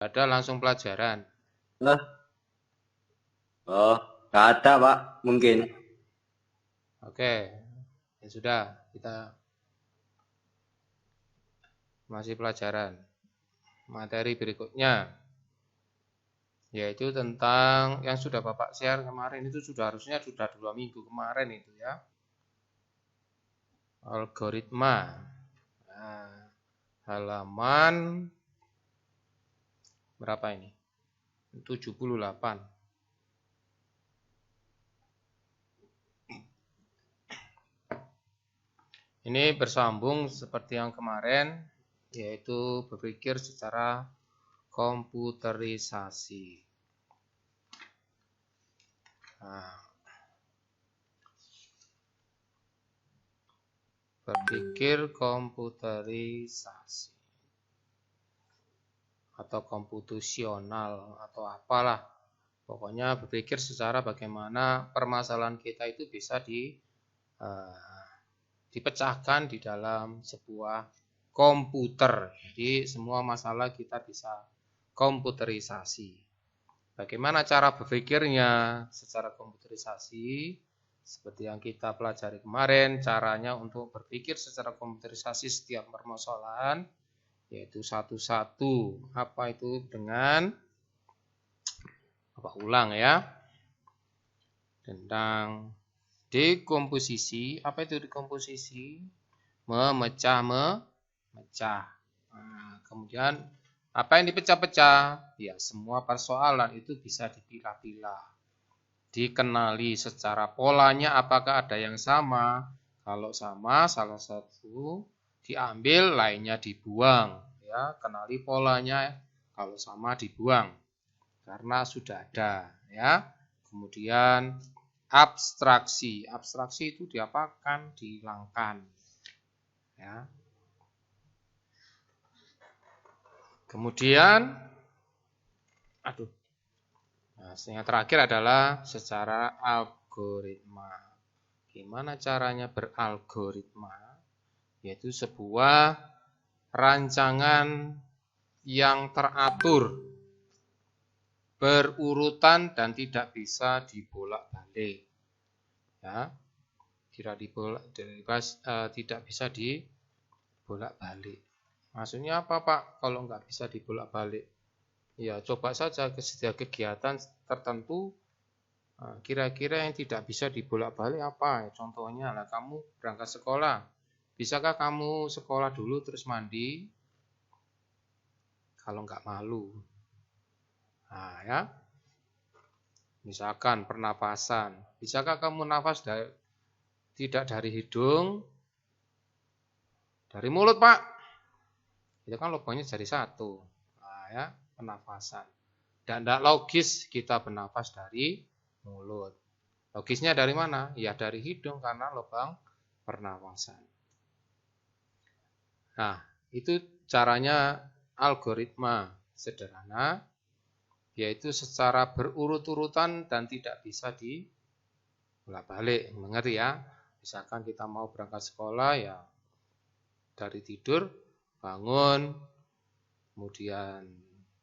Ada langsung pelajaran. Lah, oh, nggak ada, Pak. Mungkin. Oke, ya sudah, kita masih pelajaran. Materi berikutnya yaitu tentang yang sudah Bapak share kemarin itu harusnya sudah 2 minggu kemarin itu ya. Algoritma. Nah, halaman berapa ini? 78. Ini bersambung seperti yang kemarin, yaitu berpikir secara komputerisasi. Nah, berpikir komputerisasi atau komputasional atau apalah. Pokoknya berpikir secara bagaimana permasalahan kita itu bisa dipecahkan di dalam sebuah komputer. Jadi semua masalah kita bisa komputerisasi. Bagaimana cara berpikirnya secara komputerisasi? Seperti yang kita pelajari kemarin, caranya untuk berpikir secara komputerisasi setiap permasalahan, yaitu satu-satu. Apa itu dengan, apa ulang ya, tentang dekomposisi. Apa itu dekomposisi? Memecah. Nah, kemudian apa yang dipecah-pecah? Ya, semua persoalan itu bisa dipilah-pilah. Dikenali secara polanya apakah ada yang sama. Kalau sama, salah satu diambil, lainnya dibuang. Ya, kenali polanya. Kalau sama dibuang karena sudah ada. Ya, kemudian abstraksi. Abstraksi itu diapakan? Dihilangkan. Ya. Kemudian, yang terakhir adalah secara algoritma. Gimana caranya beralgoritma? Yaitu sebuah rancangan yang teratur, berurutan dan tidak bisa dibolak-balik. Ya, tidak bisa dibolak-balik. Maksudnya apa, Pak? Kalau nggak bisa dibolak-balik? Ya, coba saja ke setiap kegiatan tertentu, kira-kira yang tidak bisa dibolak-balik apa? Contohnya, lah kamu berangkat sekolah. Bisakah kamu sekolah dulu terus mandi? Kalau nggak malu. Nah, ya. Misalkan pernapasan. Bisakah kamu nafas tidak dari hidung, dari mulut, Pak? Itu kan lubangnya jadi satu. Nah, ya, pernafasan. Dan tidak logis kita bernafas dari mulut. Logisnya dari mana? Ya dari hidung karena lubang pernafasan. Nah, itu caranya algoritma sederhana, yaitu secara berurut-urutan dan tidak bisa dibolak-balik. Mengerti ya? Misalkan kita mau berangkat sekolah, ya dari tidur, bangun, kemudian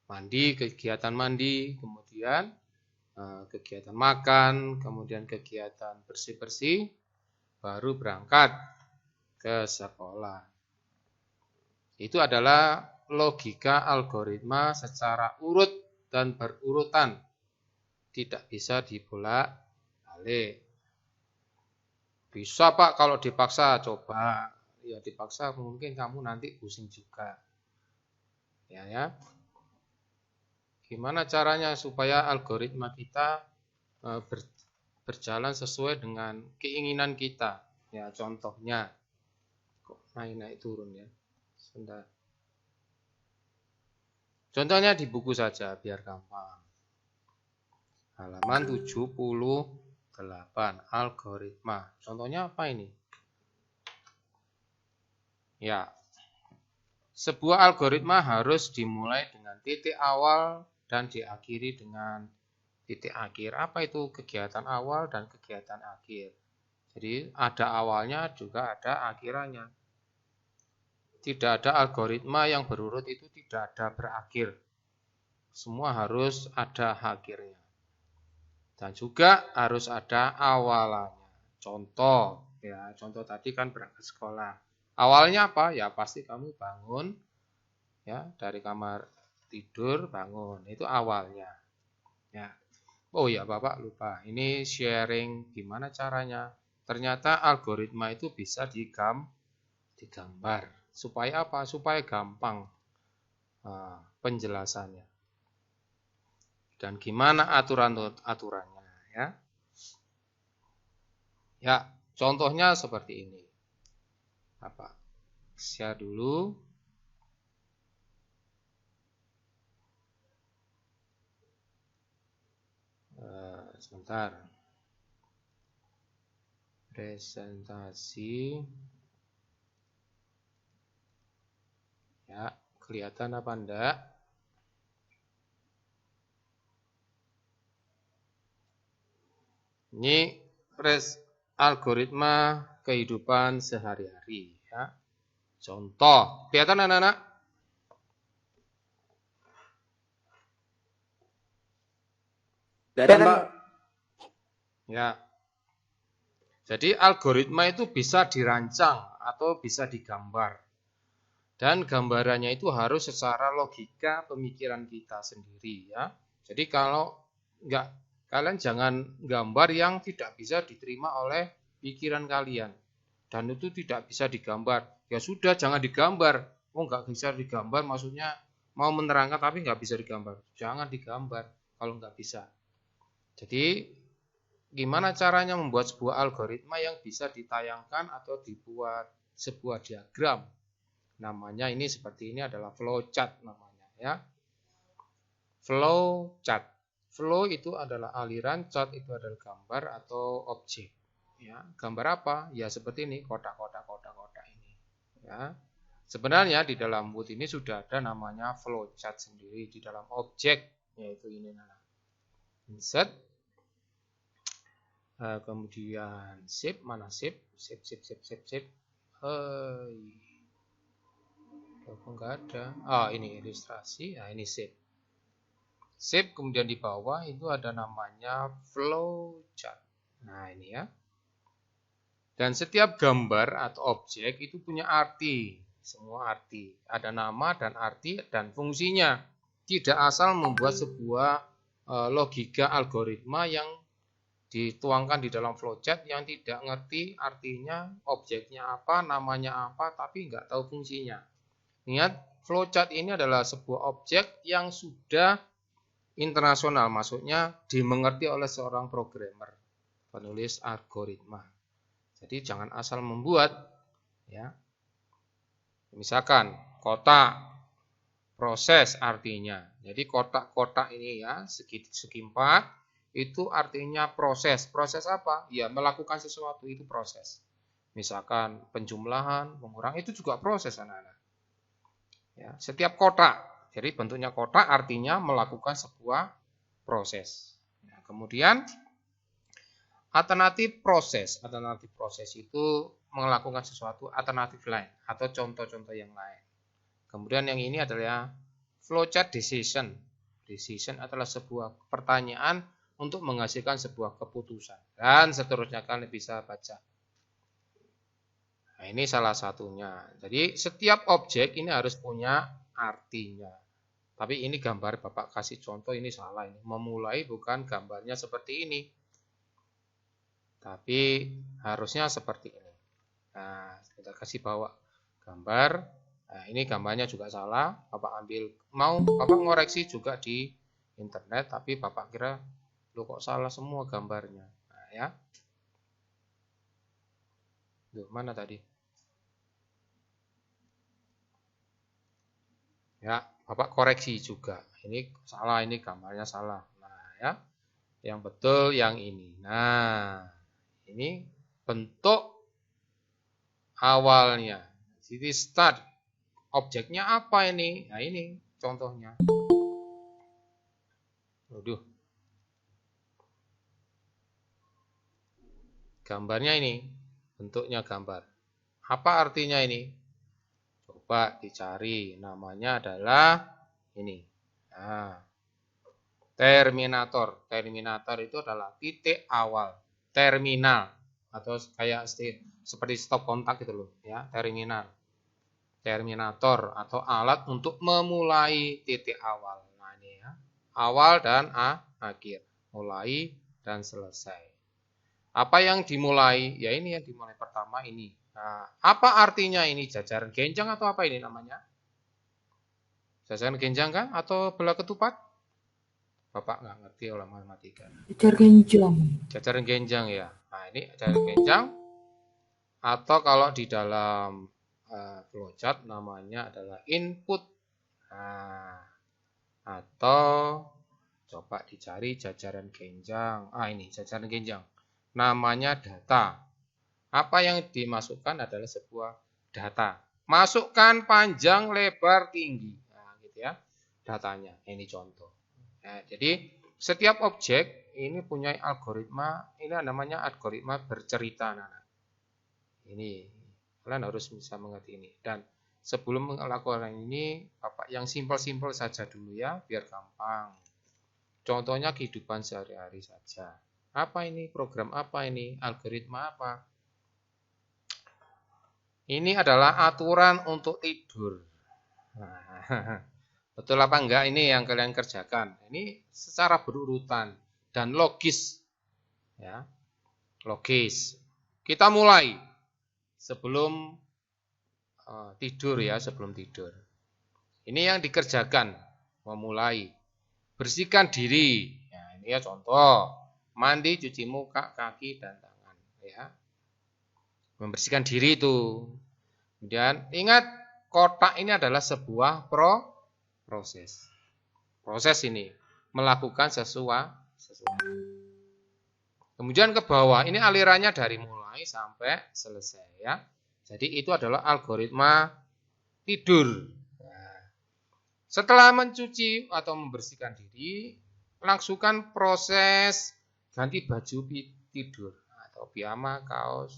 mandi, kegiatan mandi, kemudian kegiatan makan, kemudian kegiatan bersih-bersih, baru berangkat ke sekolah. Itu adalah logika algoritma secara urut dan berurutan. Tidak bisa dibolak-balik. Bisa, Pak, kalau dipaksa, coba. Ya dipaksa mungkin kamu nanti pusing juga. Ya. Gimana caranya supaya algoritma kita berjalan sesuai dengan keinginan kita? Ya, contohnya kok naik turun ya. Sebentar. Contohnya di buku saja biar gampang. Halaman 78 algoritma. Contohnya apa ini? Ya. Sebuah algoritma harus dimulai dengan titik awal dan diakhiri dengan titik akhir. Apa itu kegiatan awal dan kegiatan akhir? Jadi ada awalnya juga ada akhirannya. Tidak ada algoritma yang berurut itu tidak ada berakhir. Semua harus ada akhirnya. Dan juga harus ada awalannya. Contoh, ya, contoh tadi kan berangkat sekolah. Awalnya apa? Ya pasti kamu bangun, ya, dari kamar tidur bangun. Itu awalnya. Ya. Oh ya, Bapak lupa. Ini sharing gimana caranya. Ternyata algoritma itu bisa digambar. Supaya apa? Supaya gampang penjelasannya. Dan gimana aturannya, ya. Ya, contohnya seperti ini. Bapak share dulu. Sebentar. Presentasi. Ya, kelihatan apa enggak? Ini algoritma kehidupan sehari-hari, ya. Contoh, kelihatan anak-anak? Kelihatan, Pak. Ya. Jadi algoritma itu bisa dirancang atau bisa digambar. Dan gambarannya itu harus secara logika pemikiran kita sendiri, ya. Jadi kalau enggak, kalian jangan gambar yang tidak bisa diterima oleh pikiran kalian. Dan itu tidak bisa digambar. Ya sudah, jangan digambar. Oh, enggak bisa digambar, maksudnya mau menerangkan tapi enggak bisa digambar. Jangan digambar kalau enggak bisa. Jadi gimana caranya membuat sebuah algoritma yang bisa ditayangkan atau dibuat sebuah diagram? Namanya ini seperti ini adalah flowchart namanya, ya. Flowchart. Flow itu adalah aliran, chart itu adalah gambar atau objek. Ya, gambar apa? Ya seperti ini, kotak-kotak ini. Ya. Sebenarnya di dalam Word ini sudah ada namanya flowchart sendiri di dalam objek, yaitu ini. Insert. Kemudian save, mana save? Save. Kok nggak ada? Ini ilustrasi. Nah, ini save. Save, kemudian di bawah itu ada namanya flowchart. Nah, ini ya. Dan setiap gambar atau objek itu punya arti. Semua arti. Ada nama dan arti dan fungsinya. Tidak asal membuat sebuah logika algoritma yang dituangkan di dalam flowchart yang tidak ngerti artinya, objeknya apa, namanya apa, tapi nggak tahu fungsinya. Ingat, flowchart ini adalah sebuah objek yang sudah internasional, maksudnya dimengerti oleh seorang programmer, penulis algoritma. Jadi jangan asal membuat, ya. Misalkan kotak, proses artinya. Jadi kotak-kotak ini ya, segi empat, itu artinya proses. Proses apa? Ya melakukan sesuatu itu proses. Misalkan penjumlahan, mengurangi itu juga proses anak-anak. Ya, setiap kotak, jadi bentuknya kotak artinya melakukan sebuah proses. Nah, kemudian alternatif proses itu melakukan sesuatu alternatif lain atau contoh-contoh yang lain. Kemudian yang ini adalah flowchart decision. Decision adalah sebuah pertanyaan untuk menghasilkan sebuah keputusan. Dan seterusnya kalian bisa baca. Nah, ini salah satunya. Jadi setiap objek ini harus punya artinya. Tapi ini gambar Bapak kasih contoh ini salah ini. Memulai bukan gambarnya seperti ini. Tapi harusnya seperti ini. Nah, kita kasih bawa gambar. Nah, ini gambarnya juga salah. Bapak ambil, Bapak ngoreksi juga di internet. Tapi Bapak kira, loh kok salah semua gambarnya. Nah, ya. Duh, mana tadi? Ya, Bapak koreksi juga. Ini salah, ini gambarnya salah. Nah, ya. Yang betul yang ini. Nah, ini bentuk awalnya. Jadi start. Objeknya apa ini? Nah, ini contohnya. Waduh. Gambarnya ini. Bentuknya gambar. Apa artinya ini? Coba dicari. Namanya adalah ini. Nah, Terminator. Terminator itu adalah titik awal. Terminal atau kayak seperti stop kontak gitu loh, ya, terminal. Terminator atau alat untuk memulai titik awal. Nah, ini ya. Awal dan akhir. Mulai dan selesai. Apa yang dimulai? Ya ini yang dimulai pertama ini. Nah, apa artinya ini? Jajaran genjang atau apa ini namanya? Jajaran genjang kan? Atau bola ketupat? Bapak nggak ngerti olah matematika. Jajar genjang. Jajaran genjang ya. Nah ini jajaran genjang. Atau kalau di dalam flowchart namanya adalah input. Nah, atau coba dicari jajaran genjang. Ini jajaran genjang. Namanya data. Apa yang dimasukkan adalah sebuah data. Masukkan panjang, lebar, tinggi. Nah, gitu ya. Datanya. Ini contoh. Nah, jadi setiap objek ini punya algoritma. Ini namanya algoritma bercerita. Nah, ini kalian harus bisa mengerti ini. Dan sebelum melakukan ini, Bapak yang simpel-simpel saja dulu ya, biar gampang. Contohnya kehidupan sehari-hari saja. Apa ini? Program apa ini? Algoritma apa? Ini adalah aturan untuk tidur. Nah, betul apa enggak ini yang kalian kerjakan? Ini secara berurutan dan logis. Ya. Logis. Kita mulai sebelum tidur ya, sebelum tidur. Ini yang dikerjakan, memulai. Bersihkan diri. Ya, ini ya contoh. Mandi, cuci muka, kaki, dan tangan. Ya. Membersihkan diri itu. Kemudian ingat, kotak ini adalah sebuah proses. Proses ini melakukan sesuatu. Kemudian ke bawah, ini alirannya dari mulai sampai selesai ya. Jadi itu adalah algoritma tidur. Nah, setelah mencuci atau membersihkan diri, langsungkan proses ganti baju tidur atau piyama, kaos,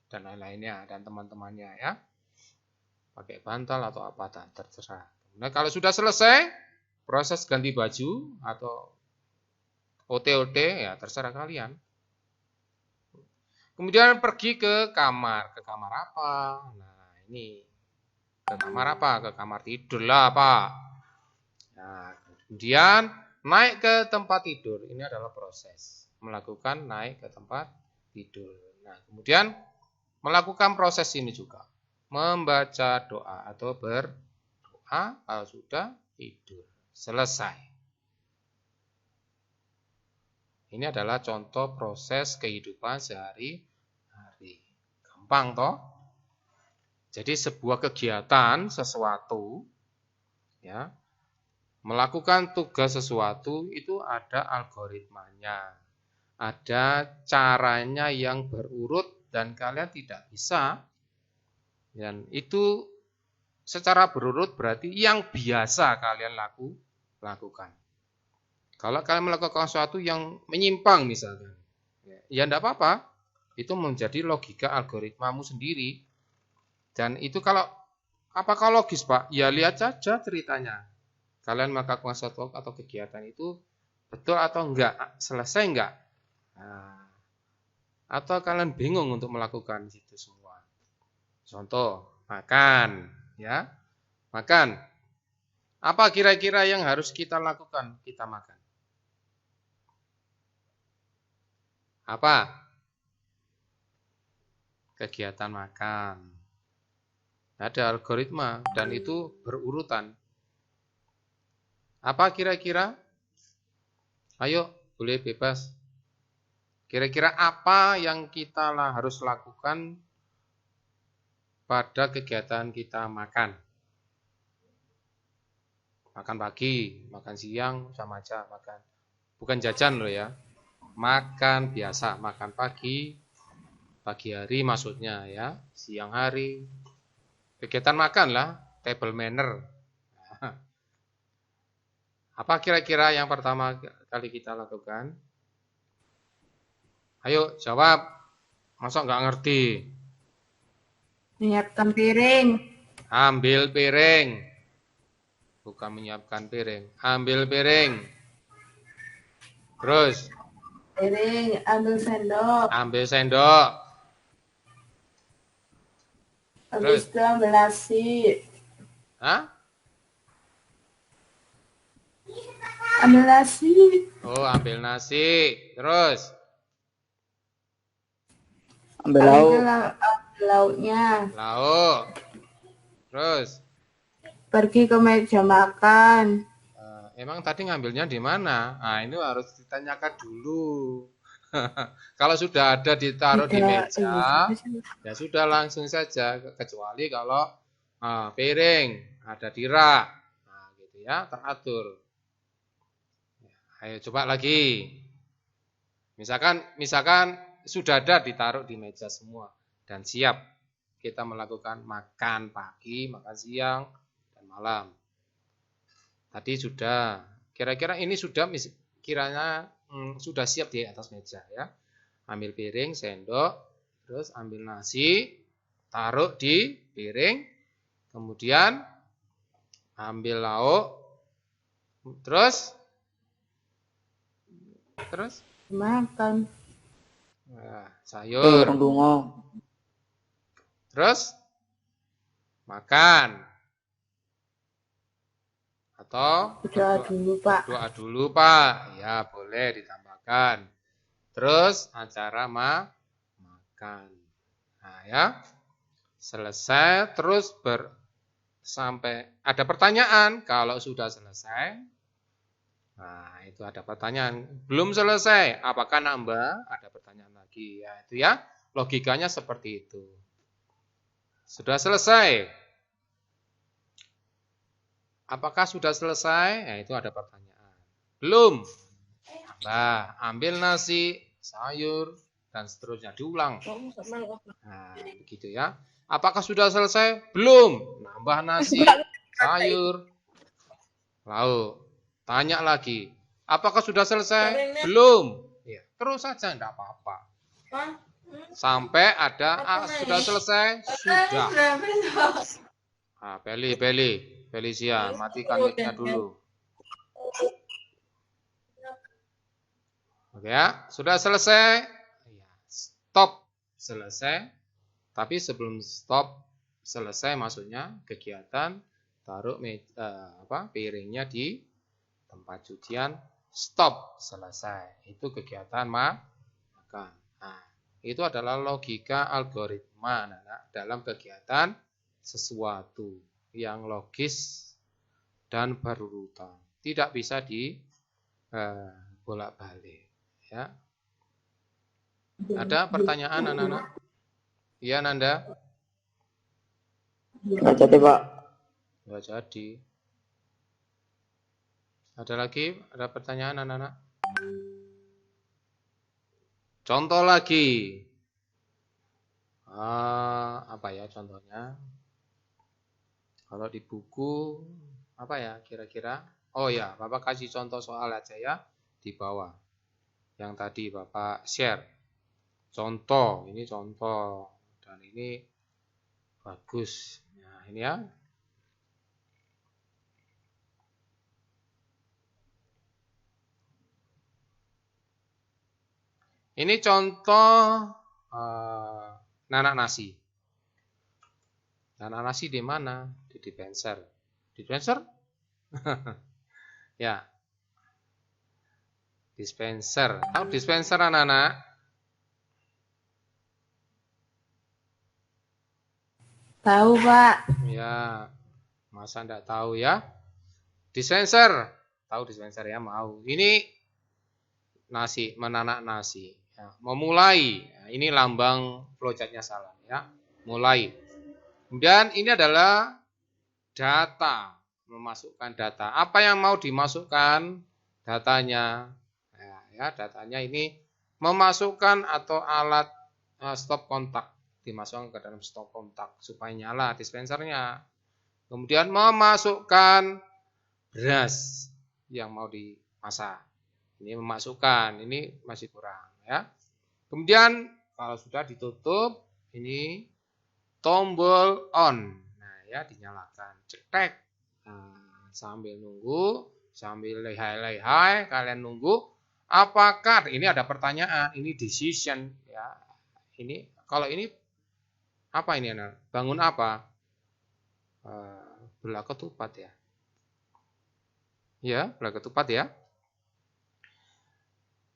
dan lain-lainnya dan teman-temannya ya. Pakai bantal atau apa terserah. Nah, kalau sudah selesai proses ganti baju atau OT ya terserah kalian. Kemudian pergi ke kamar. Ke kamar apa? Nah, ini. Ke kamar apa? Ke kamar tidur lah, Pak. Nah, kemudian naik ke tempat tidur. Ini adalah proses. Melakukan naik ke tempat tidur. Nah, kemudian melakukan proses ini juga. Membaca doa atau berdoa kalau sudah tidur. Selesai. Ini adalah contoh proses kehidupan sehari-hari. Gampang toh? Jadi sebuah kegiatan sesuatu ya, melakukan tugas sesuatu itu ada algoritmanya. Ada caranya yang berurut dan kalian tidak bisa. Dan itu secara berurut berarti yang biasa kalian lakukan. Kalau kalian melakukan sesuatu yang menyimpang misalkan, ya tidak apa-apa. Itu menjadi logika algoritmamu sendiri. Dan itu apakah logis Pak? Ya lihat saja ceritanya. Kalian melakukan sesuatu atau kegiatan itu betul atau enggak? Selesai enggak? Nah, atau kalian bingung untuk melakukan itu semua. Contoh, makan. Ya, makan. Apa kira-kira yang harus kita lakukan? Kita makan. Apa? Kegiatan makan. Ada algoritma dan itu berurutan. Apa kira-kira? Ayo, boleh bebas. Kira-kira apa yang kita harus lakukan pada kegiatan kita makan? Makan pagi, makan siang, sama aja makan. Bukan jajan loh ya. Makan biasa, makan pagi hari maksudnya ya, siang hari. Kegiatan makan lah, table manner. Apa kira-kira yang pertama kali kita lakukan? Ayo jawab, masa nggak ngerti? Menyiapkan piring. Ambil piring. Bukan menyiapkan piring, ambil piring. Terus Piring, ambil sendok. ambil sendok. Habis itu ambil nasi. Hah? Ambil nasi. Oh, ambil nasi. Terus Ambil lauk. Ambil lauknya. lauk. Terus Pergi ke meja makan. emang tadi ngambilnya di mana? Nah, ini harus ditanyakan dulu. Kalau sudah ada ditaruh di meja, ya sudah langsung saja. Kecuali kalau piring ada di rak, nah, gitu ya, teratur. Ayo coba lagi. Misalkan sudah ada ditaruh di meja semua dan siap kita melakukan makan pagi, makan siang, dan malam. Tadi sudah, kira-kira ini sudah kiranya sudah siap di atas meja ya. Ambil piring, sendok, terus ambil nasi, taruh di piring, kemudian ambil lauk, terus Makan. Sayur, Dungo. terus makan. Atau Berdoa dulu, Pak. berdoa dulu, Pak. Ya, boleh ditambahkan. Terus acara makan. Nah, ya. Selesai terus sampai ada pertanyaan. Kalau sudah selesai, nah itu ada pertanyaan. Belum selesai, apakah nambah? Ada pertanyaan lagi. Ya, itu ya. Logikanya seperti itu. Sudah selesai. Apakah sudah selesai? Nah, itu ada pertanyaan. Belum. Nah, ambil nasi, sayur, dan seterusnya. Diulang. Nah, begitu ya. Apakah sudah selesai? Belum. Nambah nasi, sayur, lauk. Tanya lagi. Apakah sudah selesai? Belum. Ya, terus saja, enggak apa-apa. Sampai ada sudah selesai? Sudah. Nah, Felicia, matikan mic-nya dulu. Oke ya, sudah selesai. Stop, selesai. Tapi sebelum stop selesai maksudnya kegiatan taruh piringnya di tempat cucian, stop, selesai. Itu kegiatan makan. Nah, itu adalah logika algoritma dalam kegiatan sesuatu yang logis dan berurutan. Tidak bisa bolak-balik. Ya. Ada pertanyaan anak-anak? Iya, Nanda? Nggak jadi, Pak. Nggak jadi. Ada lagi? Ada pertanyaan anak-anak? Contoh lagi. Apa ya contohnya? Kalau di buku, apa ya kira-kira? Oh ya, Bapak kasih contoh soal aja ya di bawah. Yang tadi Bapak share. Contoh, ini contoh. Dan ini bagus. Nah, ini ya. Ini contoh nanak nasi. Nanak nasi di mana? Di dispenser. Dispenser? Ya. Dispenser. Tahu dispenser anak-anak? Tahu, Pak. Ya. Masa enggak tahu ya? Dispenser. Tahu dispenser ya? Mau. Ini nasi, menanak nasi. Ya, memulai. Nah, ini lambang flowchartnya salah ya. Mulai. Kemudian ini adalah data, memasukkan data. Apa yang mau dimasukkan? Datanya. Ya, datanya ini memasukkan atau alat stop kontak dimasukkan ke dalam stop kontak supaya nyala dispensernya. Kemudian memasukkan beras yang mau dimasak. Ini memasukkan, ini masih kurang ya. Kemudian kalau sudah ditutup, ini tombol on. Nah, ya dinyalakan. Cetek. Nah, sambil nunggu, sambil lehai-lehai, kalian nunggu Apakah ini ada pertanyaan, ini decision ya. Ini kalau ini apa ini anak? Bangun apa? Belah ketupat ya. Ya, belah ketupat ya.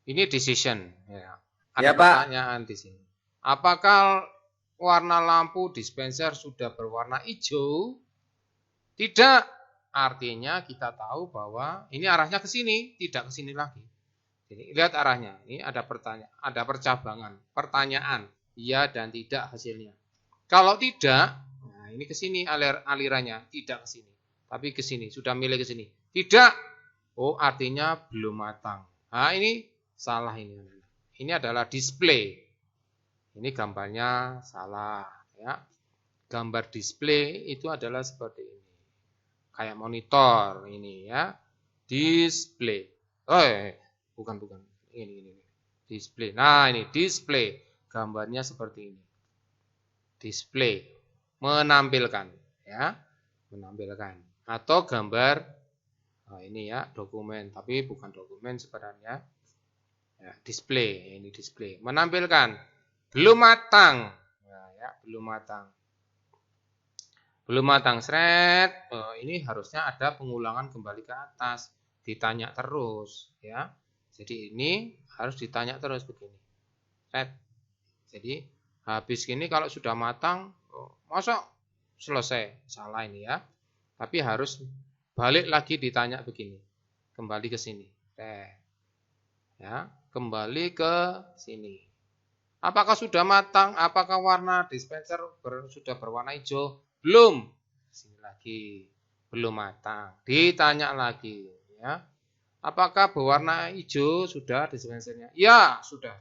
Ini decision ya. Ada Ya, Pak. pertanyaan di sini. Apakah warna lampu dispenser sudah berwarna hijau? Tidak. Artinya kita tahu bahwa ini arahnya ke sini, tidak ke sini lagi. Jadi lihat arahnya. Ini ada pertanyaan, ada percabangan, pertanyaan, iya dan tidak hasilnya. Kalau tidak, nah ini ke sini alirannya, tidak ke sini, tapi ke sini, sudah milih ke sini. Tidak. Oh, artinya belum matang. Nah, ini salah ini. Ini adalah display. Ini gambarnya salah ya. Gambar display itu adalah seperti ini. Kayak monitor ini ya. Display. Oh, bukan. Ini. Display. Nah, ini display. Gambarnya seperti ini. Display. Menampilkan ya. Menampilkan. Atau gambar ini ya, dokumen, tapi bukan dokumen sebenarnya. Ya, display, ini display. Menampilkan belum matang. Nah, ya, belum matang. Belum matang, seret. Ini harusnya ada pengulangan kembali ke atas, ditanya terus, ya. Jadi ini harus ditanya terus begini. Seret. Jadi habis gini kalau sudah matang, masa selesai? Salah ini ya. Tapi harus balik lagi ditanya begini. Kembali ke sini. Ya, kembali ke sini. Apakah sudah matang? Apakah warna dispenser sudah berwarna hijau? Belum. Sini lagi. Belum matang. Ditanya lagi. Ya. Apakah berwarna hijau sudah dispensernya? Ya, sudah.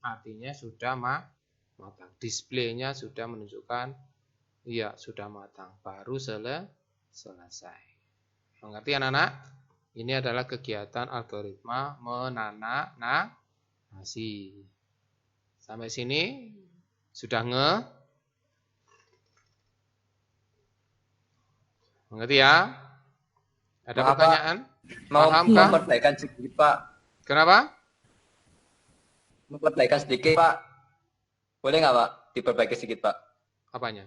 Artinya sudah matang. Displaynya sudah menunjukkan iya, sudah matang. Baru selesai. Mengerti anak-anak? Ini adalah kegiatan algoritma menanasi. Sampai sini sudah mengerti ya? Ada pertanyaan? Paham kah? Memperbaikan sedikit, Pak. Kenapa? Memperbaikan sedikit, Pak. Boleh nggak, Pak? Diperbaiki sedikit, Pak. Apanya?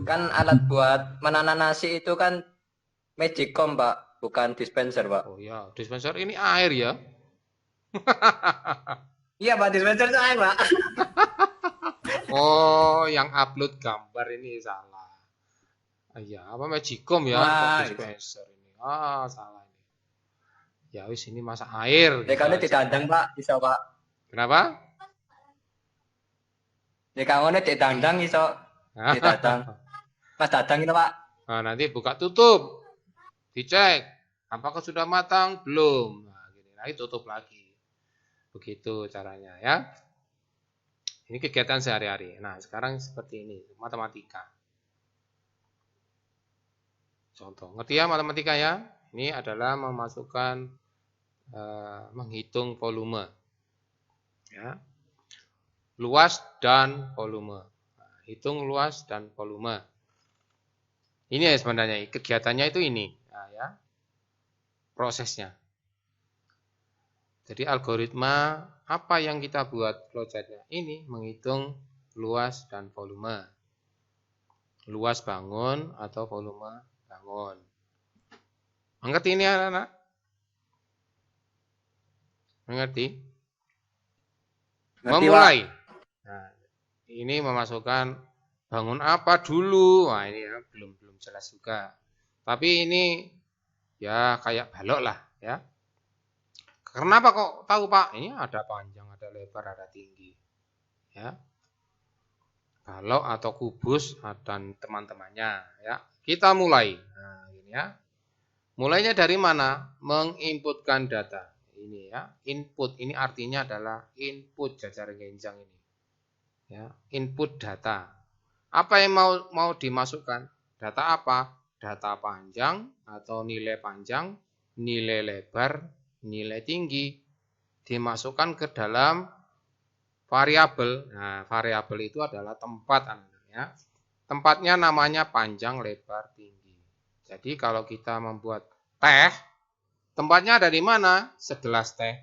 Kan alat buat menanam nasi itu kan Magicom, Pak, bukan dispenser, Pak. Oh ya, dispenser ini air ya. Iya, Pak, dispenser itu air, Pak. Oh, yang upload gambar ini salah. Iya, apa Magicom ya? Dispenser ini. Salah ini. Ya wis ini masak air. Ya kalau ditandang, Pak, bisa, Pak. Kenapa? Ya kalau ditandang iso ditandang. Mas dadang itu, Pak. Nah, nanti buka tutup. Dicek, apakah sudah matang? Belum. Nah, gini lagi tutup lagi. Begitu caranya ya. Ini kegiatan sehari-hari. Nah, sekarang seperti ini, matematika. Contoh, ngerti ya matematika ya? Ini adalah memasukkan menghitung volume. Ya. Luas dan volume. Nah, hitung luas dan volume. Ini ya sebenarnya kegiatannya itu ini. Nah, ya. Prosesnya. Jadi algoritma apa yang kita buat flowchartnya? Ini menghitung luas dan volume. Luas bangun atau volume bangun. Mengerti ini anak-anak? Mengerti? Memulai. Nah, ini memasukkan bangun apa dulu. Nah, ini ya, belum jelas juga. Tapi ini ya kayak balok lah ya. Kenapa kok tahu Pak? Ini ada panjang, ada lebar, ada tinggi. Ya. Balok atau kubus dan teman-temannya ya. Kita mulai. Nah, ini ya. Mulainya dari mana? Menginputkan data. Ini ya, input ini artinya adalah input jajar genjang ini. Ya, input data. Apa yang mau dimasukkan? Data apa? Data panjang atau nilai panjang, nilai lebar, nilai tinggi dimasukkan ke dalam variabel. Nah, variabel itu adalah tempat ya. Tempatnya namanya panjang, lebar, tinggi. Jadi kalau kita membuat teh, Tempatnya ada di mana? Segelas teh.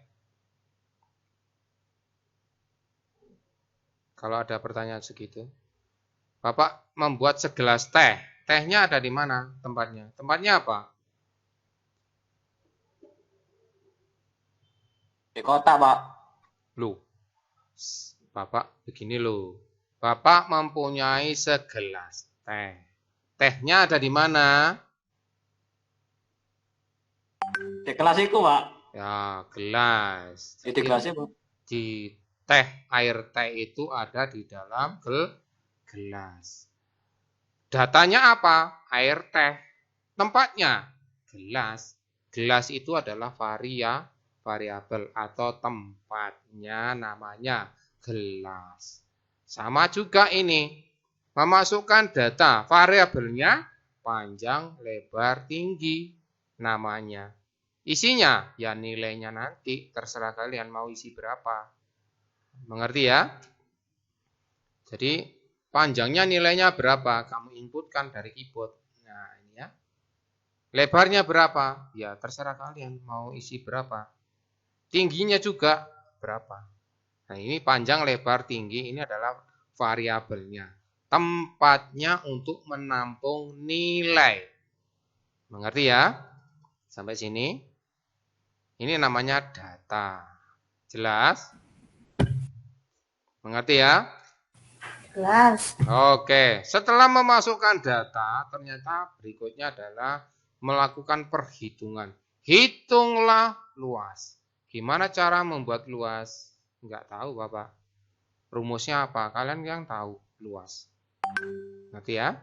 Kalau ada pertanyaan segitu. Bapak membuat segelas teh. Tehnya ada di mana tempatnya? Tempatnya apa? Di kota, Pak. Loh, Bapak begini loh. Bapak mempunyai segelas teh. Tehnya ada di mana? Di kelas itu, Pak. Ya, gelas. Di kelasnya, Pak. Di teh, air teh itu ada di dalam gelas. Datanya apa? Air teh. Tempatnya? Gelas. Gelas itu adalah variabel atau tempatnya namanya gelas. Sama juga ini. Memasukkan data. Variabelnya panjang, lebar, tinggi namanya. Isinya? Ya nilainya nanti. Terserah kalian mau isi berapa. Mengerti ya? Jadi panjangnya nilainya berapa? Kamu inputkan dari keyboard. Nah ini ya. Lebarnya berapa? Ya terserah kalian mau isi berapa. Tingginya juga berapa. Nah ini panjang, lebar, tinggi ini adalah variabelnya. Tempatnya untuk menampung nilai. Mengerti ya? Sampai sini. Ini namanya data. Jelas? Mengerti ya? Jelas. Oke, setelah memasukkan data, ternyata berikutnya adalah melakukan perhitungan. Hitunglah luas. Gimana cara membuat luas? Enggak tahu, Bapak. Rumusnya apa? Kalian yang tahu luas. Ngerti ya?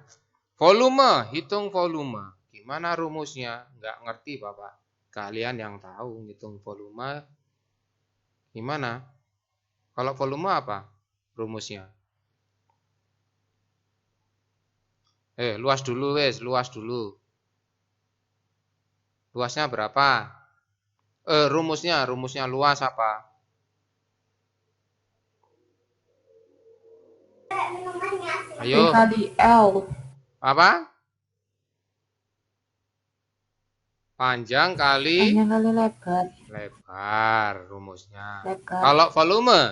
Volume, hitung volume. Gimana rumusnya? Enggak ngerti, Bapak. Kalian yang tahu hitung volume gimana? Kalau volume apa rumusnya? Luas dulu wes, luas dulu. Luasnya berapa? Rumusnya luas apa? Ayo. B kali L. Apa? Panjang kali Panjang kali lebar. lebar rumusnya. Lebar. Kalau volume?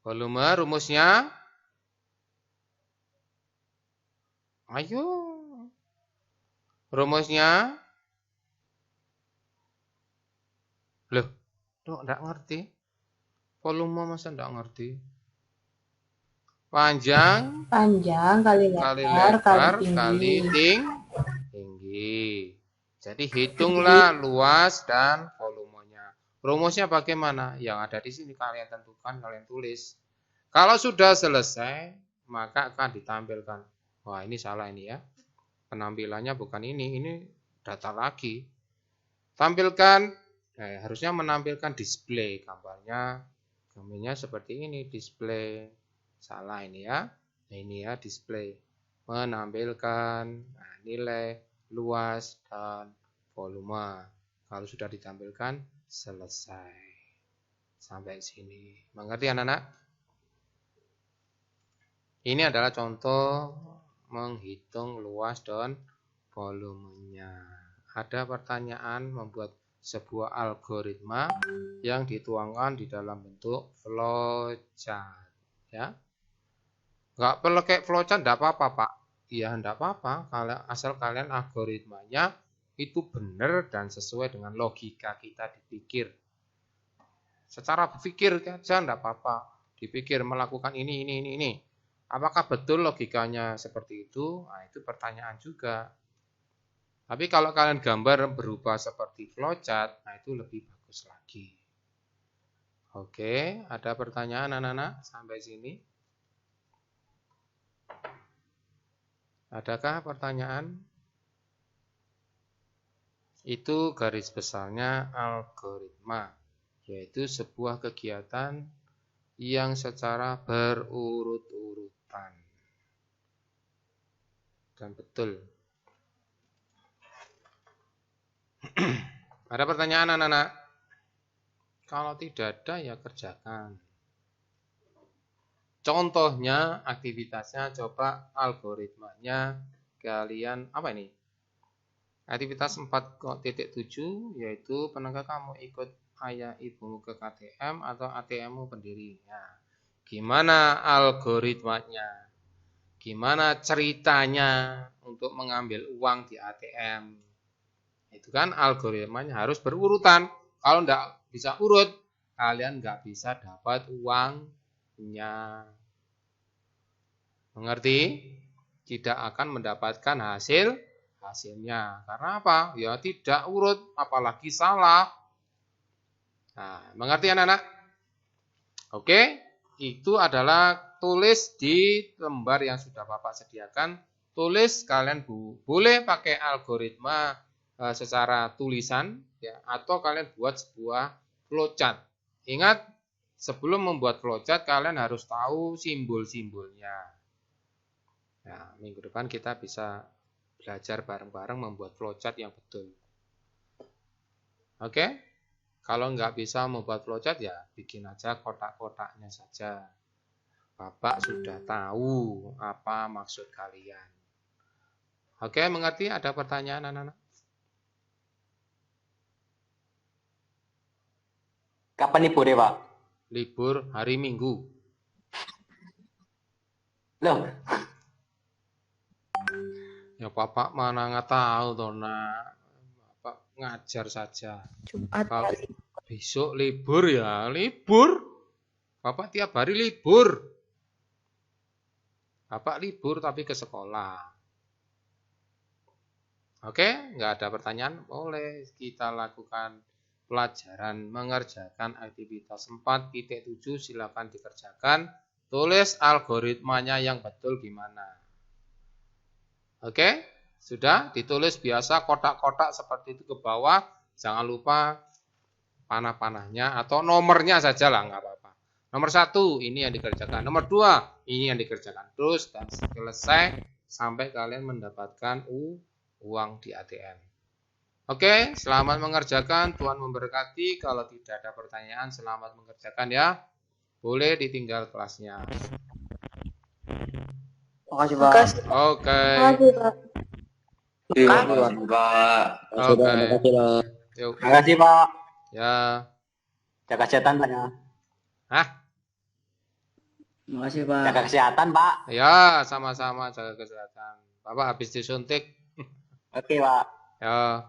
Volume rumusnya? Ayo. Rumusnya? Loh, enggak ngerti. Volume masa enggak ngerti? Panjang Kali lebar kali tinggi. Jadi hitunglah luas dan volumenya. Rumusnya bagaimana? Yang ada di sini kalian tentukan, kalian tulis. Kalau sudah selesai, maka akan ditampilkan. Wah, ini salah ini ya. Penampilannya bukan ini data lagi. Tampilkan, harusnya menampilkan display gambarnya. Gambarnya seperti ini, display. Salah ini ya. Nah, ini ya display. Menampilkan nilai luas dan volume. Kalau sudah ditampilkan, selesai. Sampai sini. Mengerti anak-anak? Ini adalah contoh menghitung luas dan volumenya. Ada pertanyaan membuat sebuah algoritma yang dituangkan di dalam bentuk flowchart. Ya. Nggak perlu kayak flowchart, enggak apa-apa, Pak. Ya, enggak apa-apa. Asal kalian algoritmanya itu benar dan sesuai dengan logika kita dipikir. Secara berpikir saja enggak apa-apa. Dipikir melakukan ini. Apakah betul logikanya seperti itu? Nah, itu pertanyaan juga. Tapi kalau kalian gambar berubah seperti flowchart, nah itu lebih bagus lagi. Oke, ada pertanyaan anak-anak sampai sini? Adakah pertanyaan? Itu garis besarnya algoritma, yaitu sebuah kegiatan yang secara berurut-urutan. Dan betul. Ada pertanyaan anak-anak? Kalau tidak ada ya kerjakan. Contohnya, aktivitasnya coba algoritmanya kalian apa ini? Aktivitas 4.7 yaitu pernahkah kamu ikut ayah ibumu ke KTM atau ATM-mu pendiri? Ya. Gimana algoritmanya? Gimana ceritanya untuk mengambil uang di ATM? Itu kan algoritmanya harus berurutan. Kalau enggak bisa urut, kalian enggak bisa dapat uangnya. Mengerti? Tidak akan mendapatkan hasilnya. Karena apa? Ya tidak urut, apalagi salah. Nah, mengerti anak-anak? Oke, itu adalah tulis di lembar yang sudah Bapak sediakan. Tulis, kalian boleh pakai algoritma secara tulisan, ya, atau kalian buat sebuah flowchart. Ingat, sebelum membuat flowchart, kalian harus tahu simbol-simbolnya. Nah, minggu depan kita bisa belajar bareng-bareng membuat flowchart yang betul. Oke? Kalau nggak bisa membuat flowchart, ya bikin aja kotak-kotaknya saja. Bapak sudah tahu apa maksud kalian. Oke, mengerti? Ada pertanyaan, anak-anak? Kapan libur ya, Pak? Libur hari Minggu. Loh, Ya Bapak mana nggak tahu toh, nak. Bapak ngajar saja. Jumat Kalau kali. besok libur ya libur. Bapak tiap hari libur. Bapak libur tapi ke sekolah. Oke, nggak ada pertanyaan? Boleh kita lakukan pelajaran mengerjakan aktivitas 4.7, silakan dikerjakan. Tulis algoritmanya yang betul gimana. Oke, sudah ditulis biasa kotak-kotak seperti itu ke bawah. Jangan lupa panah-panahnya atau nomornya saja lah, nggak apa-apa. Nomor 1 ini yang dikerjakan, nomor 2 ini yang dikerjakan. Terus dan selesai sampai kalian mendapatkan uang di ATM. Oke, selamat mengerjakan. Tuhan memberkati. Kalau tidak ada pertanyaan, selamat mengerjakan ya. Boleh ditinggal kelasnya. makasih, Pak. Makasih. Oke. Makasih, Pak. Makasih, Pak. Oke. Yuk. Makasih, Pak. Ya. Jaga kesehatan, Pak. Ya. Hah? Makasih, Pak. Jaga kesehatan, Pak. Ya, sama-sama jaga kesehatan. Bapak habis disuntik. Oke, Pak. Ya.